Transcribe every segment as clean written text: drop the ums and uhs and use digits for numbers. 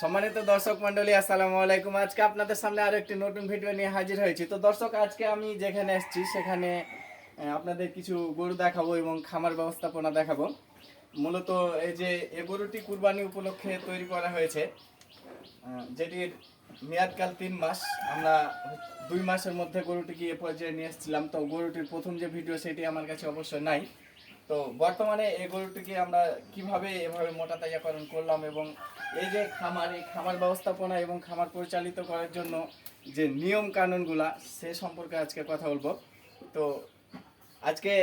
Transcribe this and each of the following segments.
সম্মানিত দর্শক মন্ডলী, আসসালামু আলাইকুম। আজকে আপনাদের সামনে আরো একটি নতুন ভিডিও নিয়ে হাজির হয়েছি। তো দর্শক, আজকে আমি যেখানে এসেছি সেখানে আপনাদের কিছু গরু দেখাবো এবং খামার ব্যবস্থাপনা দেখাবো। মূলত এই যে এই গরুটি কুরবানি উপলক্ষে তৈরি করা হয়েছে, যেটির মেয়াদকাল 3 মাস। আমরা 2 মাসের মধ্যে গরুটিকে এ পর্যায়ে নিয়ে এসেছিলাম। তো গরুটির প্রথম যে ভিডিও সেটি আমার কাছে অবশ্যই নাই। তো বর্তমানে এই গরুটিকে আমরা কিভাবে এভাবে মোটা তাজাকরণ করলাম এবং এই যে এই খামার ব্যবস্থাপনা এবং খামার পরিচালিত করার জন্য যে নিয়ম কানুনগুলা সে সম্পর্কে আজকে কথা বলবো। তো আজকে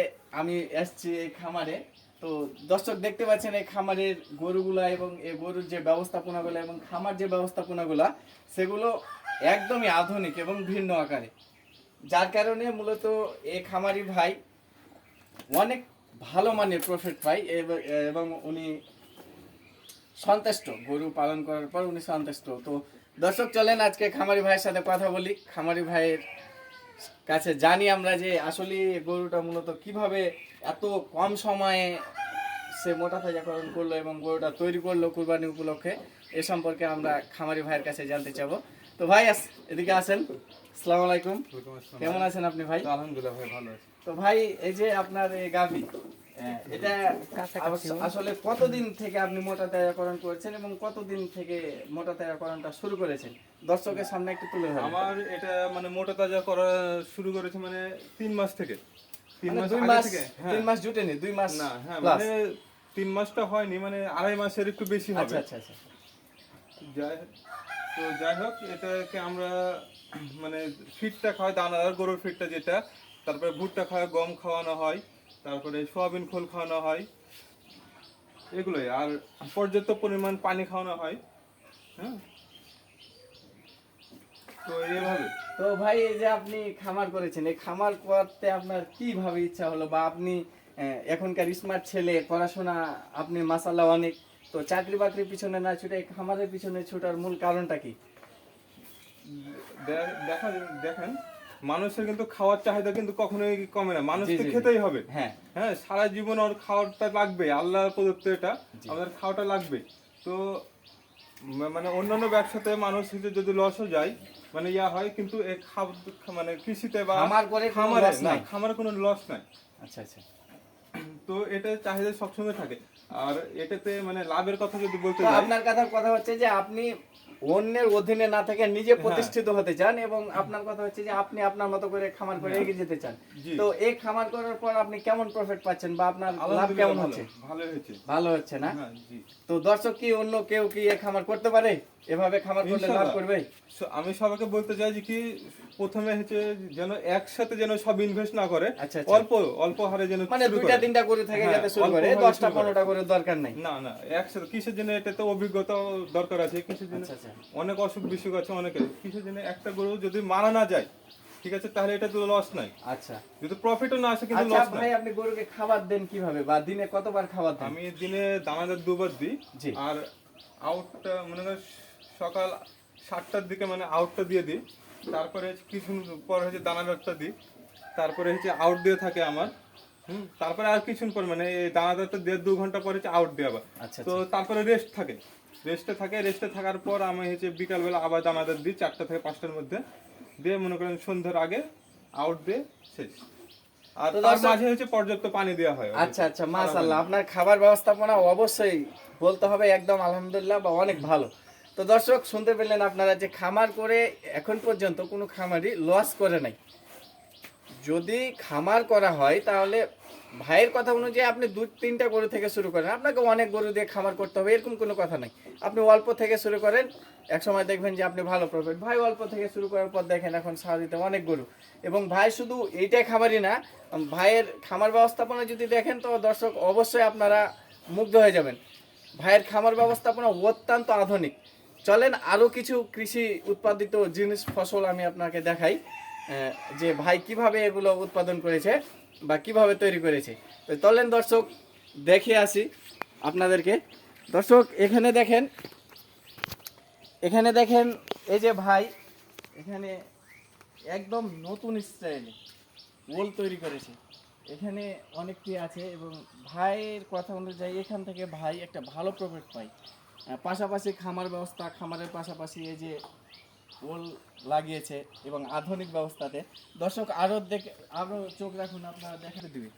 আমি এসেছি এই খামারে। তো দর্শক দেখতে পাচ্ছেন এই খামারের গরুগুলা এবং এই গরুর যে ব্যবস্থাপনাগুলো এবং খামার যে ব্যবস্থাপনাগুলা সেগুলো একদমই আধুনিক এবং ভিন্ন আকারে, যার কারণে মূলত এই খামারি ভাই অনেক ভালো মানের প্রফিট পায় এবং উনি সন্তুষ্ট, গরু পালন করার পর উনি সন্তুষ্ট। তো দর্শক চলেন আজকে খামারি ভাইয়ের সাথে কথা বলি, খামারি ভাইয়ের কাছে জানি আমরা যে আসলে গরুটা মূলত কিভাবে এত কম সময়ে সে মোটা তাজাকরণ করলো এবং গরুটা তৈরি করলো কুরবানি উপলক্ষে। এ সম্পর্কে আমরা খামারি ভাইয়ের কাছে জানতে চাবো। তো ভাই এদিকে আসেন। আসসালামু আলাইকুম, কেমন আছেন আপনি ভাই? আলহামদুলিল্লাহ ভাই, ভালো আছি। তো ভাই এই যে আপনার এই গাভী, এটা আসলে কতদিন থেকে আপনি মোটা তাজাকরণ করেছেন এবং কতদিন থেকে মোটা তাজাকরণটা শুরু করেছেন দর্শকের সামনে একটু তুলে ধরেন। আমার এটা মানে মোটা তাজা করা শুরু করেছে মানে 3 মাস থেকে। মানে 2 আগে মাস, থেকে, 3 মাস জুটেনি, 2 মাস না হ্যাঁ প্লাস। মানে 3 মাসটা হয়নি, মানে 2.5 মাসের একটু বেশি হবে। আচ্ছা আচ্ছা আচ্ছা। যাই হোক, এটাকে আমরা মানে ফিডটা খাওয়াই, দানাদার গরুর ফিডটা যেটা, তারপরে ভুট্টা খাওয়া, গম খাওয়ানো হয়, তারপরে সোয়াবিন খোল খাওয়ানো হয়, এগুলোই। আর পর্যাপ্ত পরিমাণ পানি খাওয়ানো হয়। হ্যাঁ, তো এইভাবে। তো ভাই এই যে আপনি খামার করেছেন, এই খামার করতে আপনার কিভাবে ইচ্ছা হলো, বা আপনি এখনকার স্মার্ট ছেলে, পড়াশোনা আপনি মাশাআল্লাহ অনেক, তো চাকরি বাকরির পিছনে না ছুটে এই খামারের পিছনে ছোটার মূল কারণটা কি? দেখেন, মানুষের কিন্তু খাওয়ার চাহিদা কিন্তু কখনোই কমে না, জি মানুষকে জি জি। খেতেই হবে। হ্যাঁ হ্যাঁ, সারা জীবন ওর খাওয়াটা লাগবে, আল্লাহ প্রদত্ত এটা, জি। আমাদের খাওয়াটা লাগবে। তো মানে অন্যান্য ব্যবসাতে মানুষ যদি লসও যায়, মানে ইয়া হয়, কিন্তু এই মানে কৃষিতে বা খামার করে কোনো খামারে loss না, নাই। খামারে কোনো লস নাই। আচ্ছা আচ্ছা। তো এটা চাহিদা সবসময় থাকে। আর এটাতে মানে লাভের কথা যদি বলতে তো যাই, আপনার কথা হচ্ছে যে আপনি অন্যের অধীনে না থেকে নিজে হ্যাঁ। প্রতিষ্ঠিত হতে চান, এবং আপনার কথা হচ্ছে যে আপনি আপনার মতো করে খামার করে এগিয়ে যেতে চান। জি। তো এই খামার করার পর আপনি কেমন প্রফিট পাচ্ছেন বা আপনার লাভ আলহামদুলিল্লাহ কেমন ভালো, হচ্ছে? ভালো হয়েছে। ভালো হচ্ছে না? হ্যাঁ, জি। তো দর্শক কি অন্য কেউ কি এই খামার করতে পারে? এভাবে খামার করলে লাভ ইনশাআল্লাহ। করবে? আমি সবাইকে বলতে চাই যে কি, প্রথমে হচ্ছে যেন একসাথে যেন সব ইনভেস্ট না করে, আচ্ছা আচ্ছা। অল্প অল্প হারে যেন মানে শুরু 2টা করে। 3টা গরু থেকে হ্যাঁ, যাতে শুরু অল্প করে, ভাবে 10টা শুরু করে। 15টা করে দরকার নাই। না না, একসাথে কিসের জন্য, এটা তো অভিজ্ঞতা দরকার আছে কিসের জন্য। আচ্ছা আচ্ছা। অনেক অসুখ বিসুখ আছে অনেকের, কিসের জন্য একটা গরু যদি মারা না যায়, ঠিক আছে, তাহলে এটা তো লস নাই। আচ্ছা যদি প্রফিটও না আসে, কিন্তু আচ্ছা। লস নাই। ভাই আপনি গরুকে খাবার দেন কিভাবে, বা দিনে কতবার খাবার দেন? আমি দিনে দানাদার 2 বার দিই। জি। আর আউটটা মনে করেন সকাল 7টার দিকে মানে আউটটা দিয়ে দিই, তারপরে কিছু পর হচ্ছে দানাদারটা দিই, তারপরে হচ্ছে আউট দিয়ে থাকে আমার। তারপরে আর কিছুক্ষণ পর মানে এই দানাদারটা 1.5-2 ঘন্টা পরে হচ্ছে আউট দিয়ে আবার। আচ্ছা তো আচ্ছা। তারপরে রেস্টে থাকার পর আমি হচ্ছে বিকালবেলা আবার দানাদার দিই 4টা থেকে 5টার মধ্যে, দিয়ে মনে করেন সন্ধ্যার আগে আউট দিয়ে শেষ। আর তো তার দর্শক- মাঝে হচ্ছে পর্যাপ্ত পানি দেওয়া হয়। আচ্ছা আচ্ছা, মাশাআল্লাহ, আপনার খাবার ব্যবস্থাপনা অবশ্যই বলতে হবে একদম আলহামদুলিল্লাহ বা অনেক ভালো। তো দর্শক শুনতে পেলেন আপনারা যে খামার করে এখন পর্যন্ত কোনো খামারই লস করে নাই। যদি খামার করা হয় তাহলে ভাইয়ের কথা অনুযায়ী আপনি 2-3টা গরু থেকে শুরু করেন, আপনাকে অনেক গরু দিয়ে খামার করতে হবে এরকম কোনো কথা নাই। আপনি অল্প থেকে শুরু করেন, এক সময় দেখবেন যে আপনি ভালো প্রফিট। ভাই অল্প থেকে শুরু করার পর দেখেন এখন সাহায্যতে অনেক গরু, এবং ভাই শুধু এইটাই খামারই না, ভাইয়ের খামার ব্যবস্থাপনা যদি দেখেন তো দর্শক অবশ্যই আপনারা মুগ্ধ হয়ে যাবেন। ভাইয়ের খামার ব্যবস্থাপনা অত্যন্ত আধুনিক। চলেন আরও কিছু কৃষি উৎপাদিত জিনিস ফসল আমি আপনাকে দেখাই, যে ভাই কিভাবে এগুলো উৎপাদন করেছে বা কিভাবে তৈরি করেছে। তো চলেন দর্শক দেখে আসি আপনাদেরকে। দর্শক এখানে দেখেন এই যে ভাই এখানে একদম নতুন স্টাইলে ওল তৈরি করেছে। এখানে অনেকটি আছে এবং ভাইয়ের কথা অনুযায়ী এখান থেকে ভাই একটা ভালো প্রফিট পায়। পাশাপাশি খামার ব্যবস্থা, খামারের পাশাপাশি এই যে ওল লাগিয়েছে এবং আধুনিক ব্যবস্থাতে। দর্শক আরো চোখ রাখুন, আপনারা দেখাতে দিবি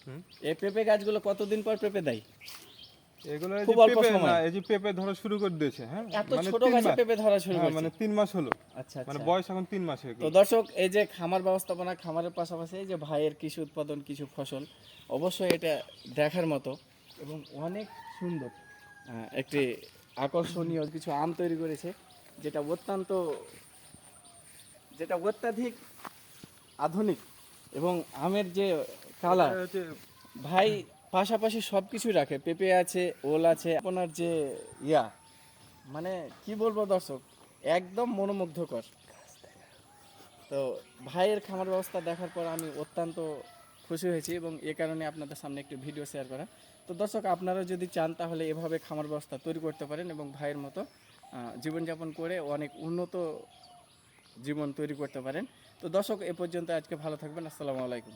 হুম। এই পেঁপে গাছগুলো কতদিন পর পেঁপে দেয়? এগুলো এই খুব যে অল্প পেঁপে সময়। না, এই যে পেঁপে ধরা শুরু করে দিয়েছে, হ্যাঁ এত মানে ছোট 3 গাছে মাস। পেঁপে ধরা শুরু হ্যাঁ করছে? মানে 3 মাস হলো, আচ্ছা মানে আচ্ছা। বয়স এখন 3 মাস হয়ে তো গেল। দর্শক, এই যে খামার ব্যবস্থাপনা, খামারের পাশাপাশি এই যে ভাইয়ের কৃষি উৎপাদন কিছু ফসল, অবশ্যই এটা দেখার মতো এবং অনেক সুন্দর। একটি আকর্ষণীয় কিছু আম তৈরি করেছে, যেটা অত্যাধিক আধুনিক, এবং আমের যে কালার, এটা হচ্ছে ভাই পাশাপাশি সব কিছুই রাখে, পেঁপে আছে, ওল আছে, আপনার যে ইয়া, মানে কি বলবো দর্শক, একদম মনোমুগ্ধকর। তো ভাইয়ের খামার ব্যবস্থা দেখার পর আমি অত্যন্ত খুশি হয়েছি এবং এ কারণে আপনাদের সামনে একটি ভিডিও শেয়ার করা। তো দর্শক, আপনারা যদি চান তাহলে এভাবে খামার ব্যবস্থা তৈরি করতে পারেন এবং ভাইয়ের মতো জীবনযাপন করে অনেক উন্নত জীবন তৈরি করতে পারেন। তো দর্শক, এ পর্যন্ত আজকে ভালো থাকবেন। আসসালামু আলাইকুম।